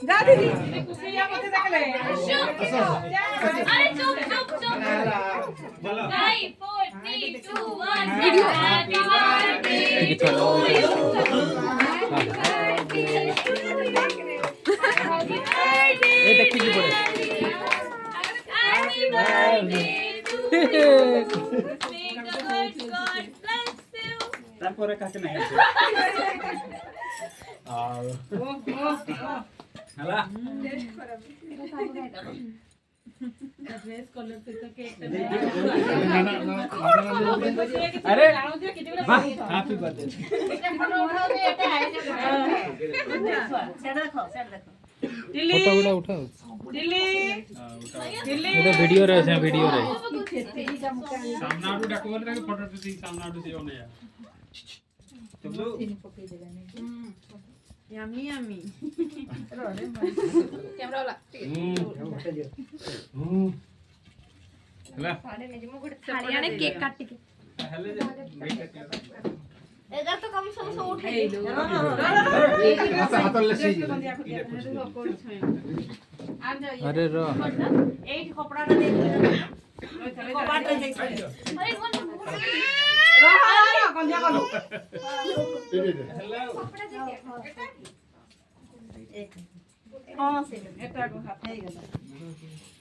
जा दीदी अरे चुप चुप चुप 5 4 3 2 1 हैप्पी बर्थडे टू यू ये देखी जी पड़े happy birthday to you may God bless you তারপরে কাকে নাই আছে হ্যালা अरे वाह हैप्पी बर्थडे फोटो गुड़ा उठाओ दिल्ली ये वीडियो रे है वीडियो रे सामनाडू डाकोल रे फोटो ती सामनाडू से ओने या तुमलो यम्मी यम्मी कैमरा वाला हला हरियाणा केक काट के हले एगर तो कम से कम उठे अरे रो एट कपड़ा दे कबाट ले जाई अरे कौन रहा कंजा कलो हां से एटा को हाथ हे गेला